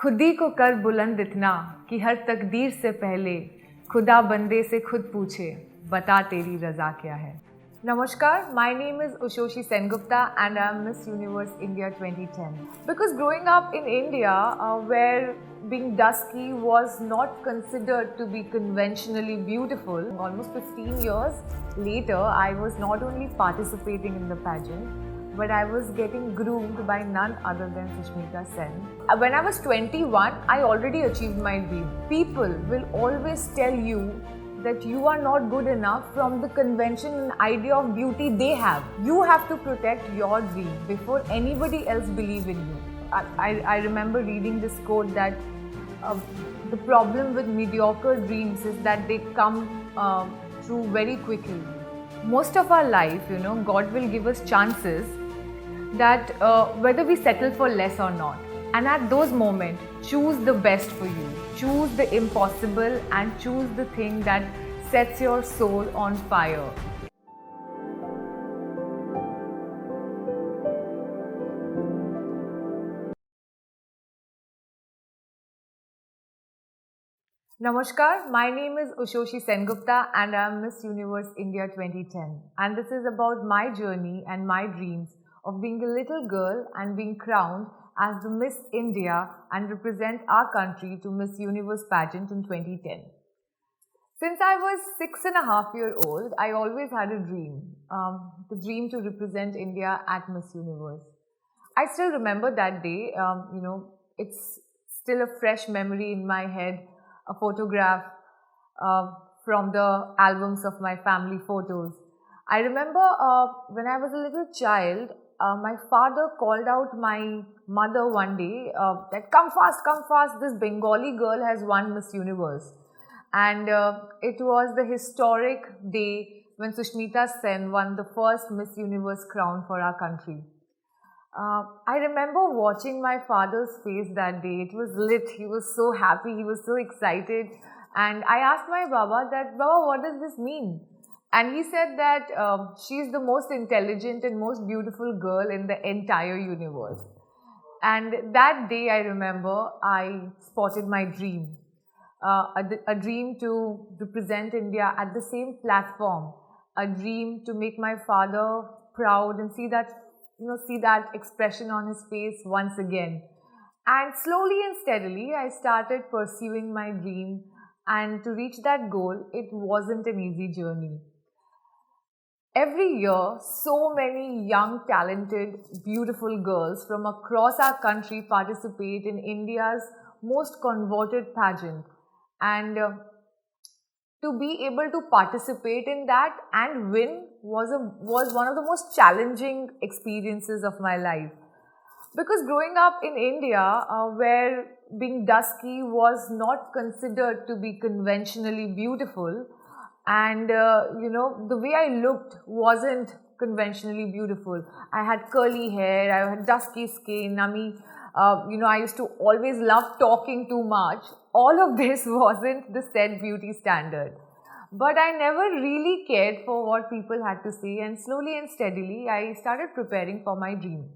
खुद ही को कर बुलंद इतना कि हर तकदीर से पहले खुदा बंदे से खुद पूछे बता तेरी रज़ा क्या है. Namaskar, my name is Ushoshi Sengupta and I am Miss Universe India 2010. Because growing up in India, where being dusky was not considered to be conventionally beautiful, almost 15 years later, I was not only participating in the pageant, but I was getting groomed by none other than Sushmita Sen. When I was 21, I already achieved my dream. People will always tell you that you are not good enough from the convention and idea of beauty they have. You have to protect your dream before anybody else believe in you. I remember reading this quote that the problem with mediocre dreams is that they come true very quickly. Most of our life, God will give us chances that whether we settle for less or not. And at those moments, choose the best for you. Choose the impossible and choose the thing that sets your soul on fire. Namaskar, my name is Ushoshi Sengupta and I am Miss Universe India 2010. And this is about my journey and my dreams of being a little girl and being crowned as the Miss India and represent our country to Miss Universe pageant in 2010. Since I was 6.5 years old, I always had a dream, the dream to represent India at Miss Universe. I still remember that day, it's still a fresh memory in my head, a photograph from the albums of my family photos. I remember when I was a little child, my father called out my mother one day that come fast, this Bengali girl has won Miss Universe. And it was the historic day when Sushmita Sen won the first Miss Universe crown for our country. I remember watching my father's face that day. It was lit. He was so happy. He was so excited. And I asked my Baba that, Baba, what does this mean? And he said that she's the most intelligent and most beautiful girl in the entire universe. And that day, I remember, I spotted my dream. A dream to represent India at the same platform. A dream to make my father proud and see that expression on his face once again. And slowly and steadily, I started pursuing my dream. And to reach that goal, it wasn't an easy journey. Every year, so many young, talented, beautiful girls from across our country participate in India's most coveted pageant. And to be able to participate in that and win was one of the most challenging experiences of my life. Because growing up in India, where being dusky was not considered to be conventionally beautiful, and the way I looked wasn't conventionally beautiful. I had curly hair, I had dusky skin. I used to always love talking too much. All of this wasn't the set beauty standard. But I never really cared for what people had to say, and slowly and steadily I started preparing for my dream.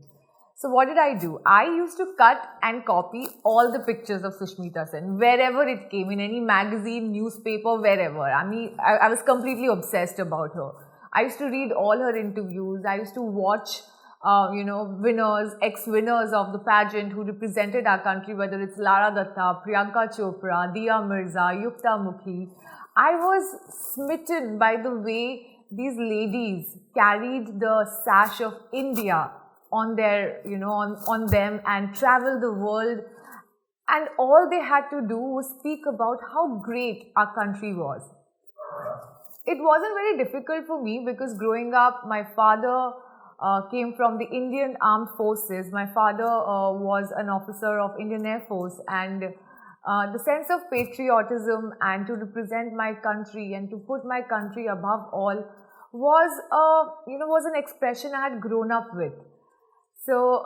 So what did I do? I used to cut and copy all the pictures of Sushmita Sen, wherever it came, in any magazine, newspaper, wherever. I was completely obsessed about her. I used to read all her interviews. I used to watch, winners, ex-winners of the pageant who represented our country, whether it's Lara Datta, Priyanka Chopra, Diya Mirza, Yukta Mukhi. I was smitten by the way these ladies carried the sash of India on their, on them and travel the world. And all they had to do was speak about how great our country was. It wasn't very difficult for me because growing up, my father came from the Indian Armed Forces. My father was an officer of Indian Air Force, and the sense of patriotism and to represent my country and to put my country above all was an expression I had grown up with. So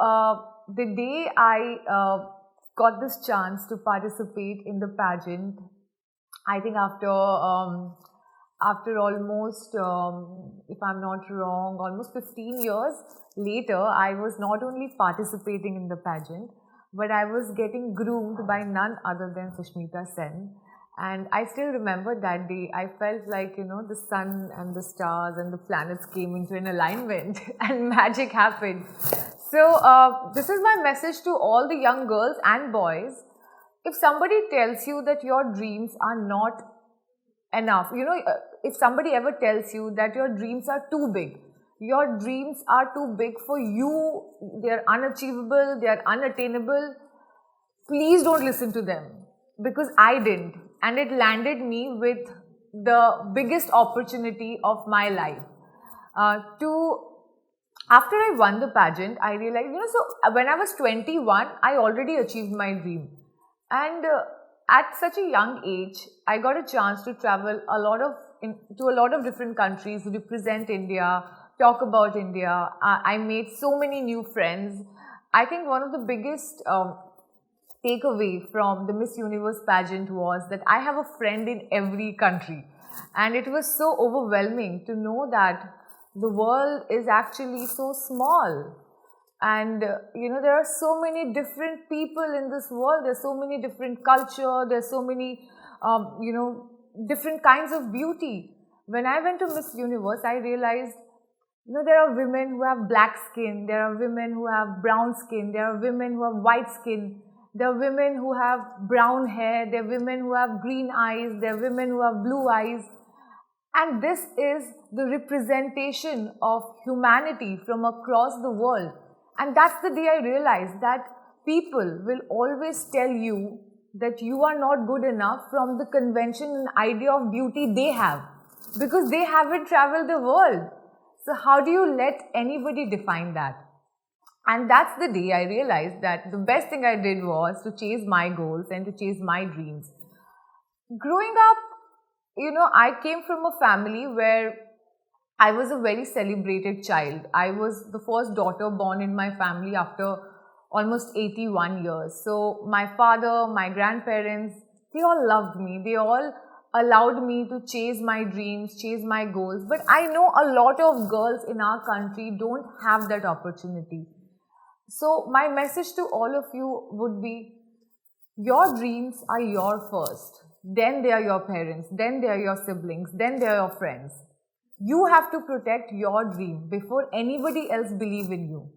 the day I got this chance to participate in the pageant, I think after almost, if I'm not wrong, almost 15 years later, I was not only participating in the pageant, but I was getting groomed by none other than Sushmita Sen. And I still remember that day. I felt like, the sun and the stars and the planets came into an alignment and magic happened. So, this is my message to all the young girls and boys. If somebody tells you that your dreams are not enough, if somebody ever tells you that your dreams are too big, your dreams are too big for you, they're unachievable, they're unattainable, please don't listen to them, because I didn't, and it landed me with the biggest opportunity of my life. To After I won the pageant, I realized, so when I was 21, I already achieved my dream. And at such a young age, I got a chance to travel to a lot of different countries, represent India, talk about India. I made so many new friends. I think one of the biggest takeaway from the Miss Universe pageant was that I have a friend in every country. And it was so overwhelming to know that the world is actually so small. And there are so many different people in this world. There's so many different culture. There's so many different kinds of beauty. When I went to Miss Universe, I realized there are women who have black skin, there are women who have brown skin, there are women who have white skin, there are women who have brown hair, there are women who have green eyes, there are women who have blue eyes. And this is the representation of humanity from across the world. And that's the day I realized that people will always tell you that you are not good enough from the convention and idea of beauty they have, because they haven't traveled the world. So how do you let anybody define that? And that's the day I realized that the best thing I did was to chase my goals and to chase my dreams. Growing up, I came from a family where I was a very celebrated child. I was the first daughter born in my family after almost 81 years. So my father, my grandparents, they all loved me. They all allowed me to chase my dreams, chase my goals. But I know a lot of girls in our country don't have that opportunity. So my message to all of you would be, your dreams are your first. Then they are your parents. Then they are your siblings. Then they are your friends. You have to protect your dream before anybody else believes in you.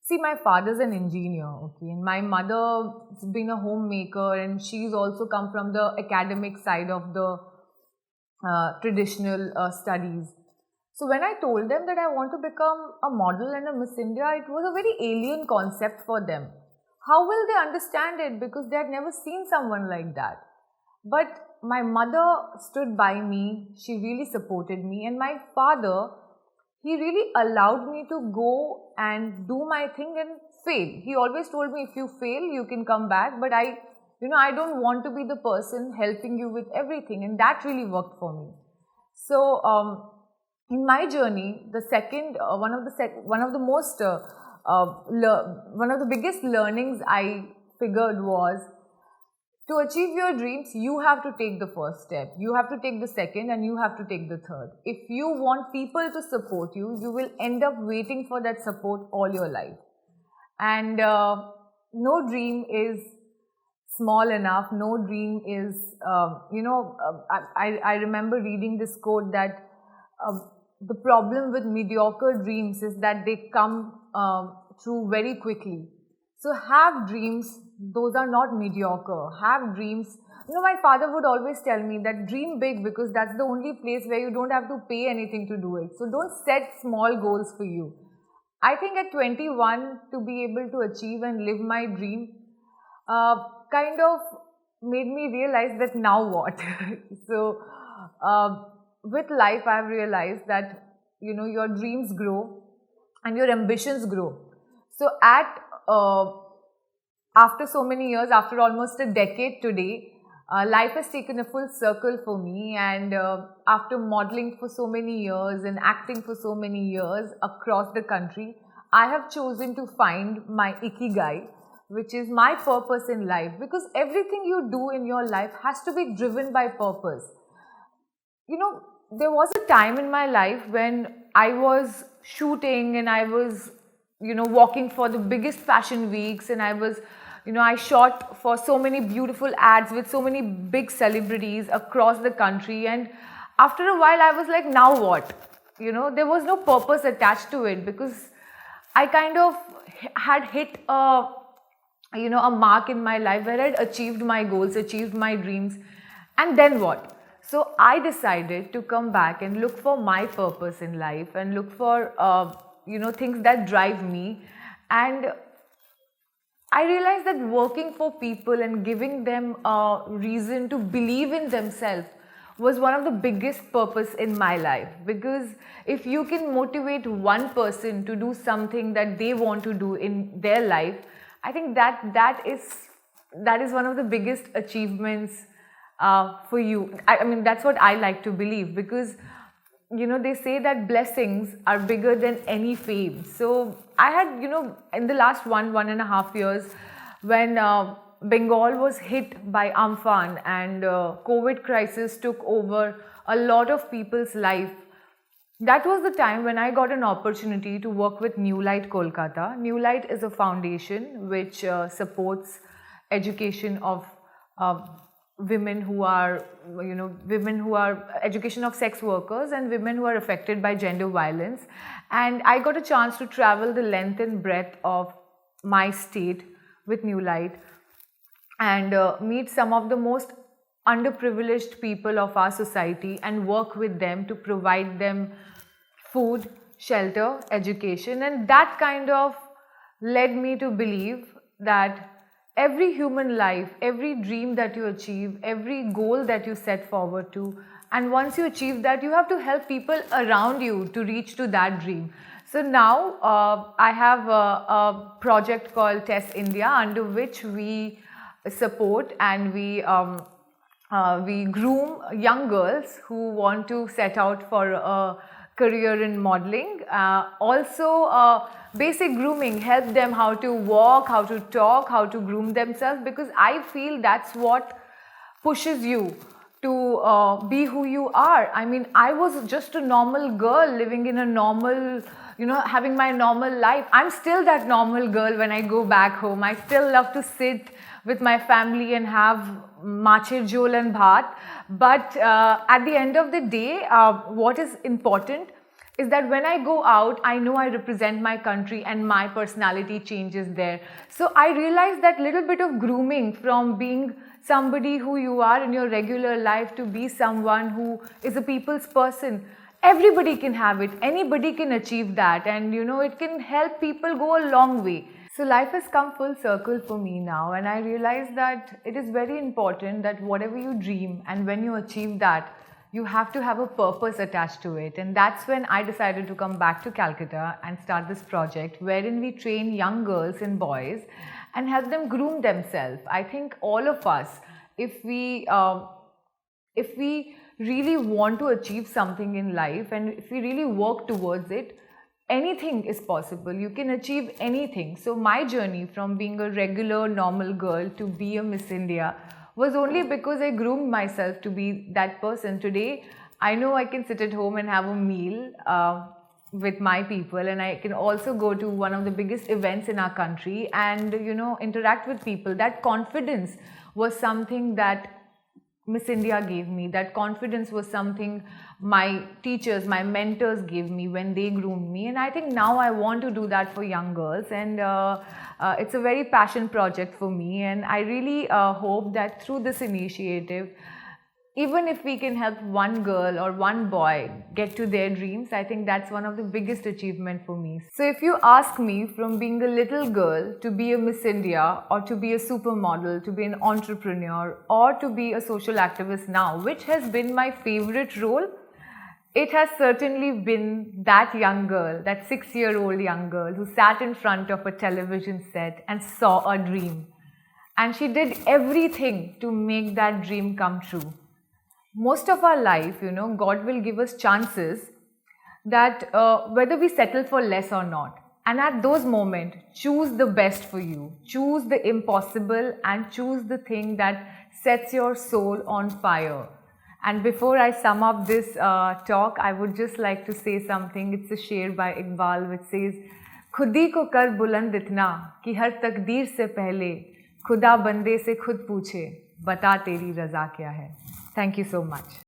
See, my father's an engineer, okay, and my mother's been a homemaker, and she's also come from the academic side of the traditional studies. So when I told them that I want to become a model and a Miss India, it was a very alien concept for them. How will they understand it? Because they had never seen someone like that. But my mother stood by me, she really supported me, and my father, he really allowed me to go and do my thing and fail. He always told me, if you fail, you can come back, but I don't want to be the person helping you with everything, and that really worked for me. So in my journey, the second, one of the biggest learnings I figured was, to achieve your dreams, you have to take the first step, you have to take the second, and you have to take the third. If you want people to support you, you will end up waiting for that support all your life. And no dream is small enough, no dream is, I remember reading this quote that the problem with mediocre dreams is that they come true very quickly. So have dreams, those are not mediocre. Have dreams. My father would always tell me that dream big, because that's the only place where you don't have to pay anything to do it. So don't set small goals for you. I think at 21, to be able to achieve and live my dream kind of made me realize that now what? So with life, I've realized that, your dreams grow and your ambitions grow. So after so many years, after almost a decade today, life has taken a full circle for me, and after modeling for so many years and acting for so many years across the country, I have chosen to find my ikigai, which is my purpose in life, because everything you do in your life has to be driven by purpose. There was a time in my life when I was shooting and I was walking for the biggest fashion weeks, and I was I shot for so many beautiful ads with so many big celebrities across the country, and after a while I was like, now what? There was no purpose attached to it, because I kind of had hit a mark in my life where I'd achieved my goals, achieved my dreams, and then what? So I decided to come back and look for my purpose in life and look for things that drive me. And I realized that working for people and giving them a reason to believe in themselves was one of the biggest purpose in my life, because if you can motivate one person to do something that they want to do in their life, I think that is one of the biggest achievements for you. I mean, that's what I like to believe, because they say that blessings are bigger than any fame. So I had, in the last 1.5 years, when Bengal was hit by Amphan and COVID crisis took over a lot of people's life, that was the time when I got an opportunity to work with New Light Kolkata. New Light is a foundation which supports education of women who are education of sex workers and women who are affected by gender violence. And I got a chance to travel the length and breadth of my state with New Light and meet some of the most underprivileged people of our society and work with them to provide them food, shelter, education. And that kind of led me to believe that every human life, every dream that you achieve, every goal that you set forward to, and once you achieve that, you have to help people around you to reach to that dream. So now I have a project called TESS India, under which we support and we groom young girls who want to set out for a career in modeling. Also basic grooming, help them how to walk, how to talk, how to groom themselves, because I feel that's what pushes you to be who you are. I mean, I was just a normal girl living in a normal, having my normal life. I'm still that normal girl when I go back home. I still love to sit with my family and have mache jhol and bhat. But at the end of the day, what is important is that when I go out, I know I represent my country and my personality changes there. So I realized that little bit of grooming from being somebody who you are in your regular life to be someone who is a people's person. Everybody can have it. Anybody can achieve that. And it can help people go a long way. So life has come full circle for me now, and I realize that it is very important that whatever you dream and when you achieve that, you have to have a purpose attached to it. And that's when I decided to come back to Calcutta and start this project wherein we train young girls and boys and help them groom themselves. I think all of us, if we really want to achieve something in life and if we really work towards it, anything is possible. You can achieve anything. So my journey from being a regular normal girl to be a Miss India was only because I groomed myself to be that person. Today, I know I can sit at home and have a meal with my people, and I can also go to one of the biggest events in our country and interact with people. That confidence was something that Miss India gave me. That confidence was something my teachers, my mentors gave me when they groomed me. And I think now I want to do that for young girls. And it's a very passion project for me. And I really hope that through this initiative, even if we can help one girl or one boy get to their dreams, I think that's one of the biggest achievements for me. So if you ask me, from being a little girl to be a Miss India, or to be a supermodel, to be an entrepreneur, or to be a social activist now, which has been my favorite role, it has certainly been that young girl, that 6-year-old young girl who sat in front of a television set and saw a dream. And she did everything to make that dream come true. Most of our life, God will give us chances that whether we settle for less or not. And at those moments, choose the best for you. Choose the impossible and choose the thing that sets your soul on fire. And before I sum up this talk, I would just like to say something. It's a sher by Iqbal which says, खुदी को कर बुलंद इतना कि हर तकदीर से पहले खुदा बंदे से खुद पूछे, बता तेरी रज़ा क्या है। Thank you so much.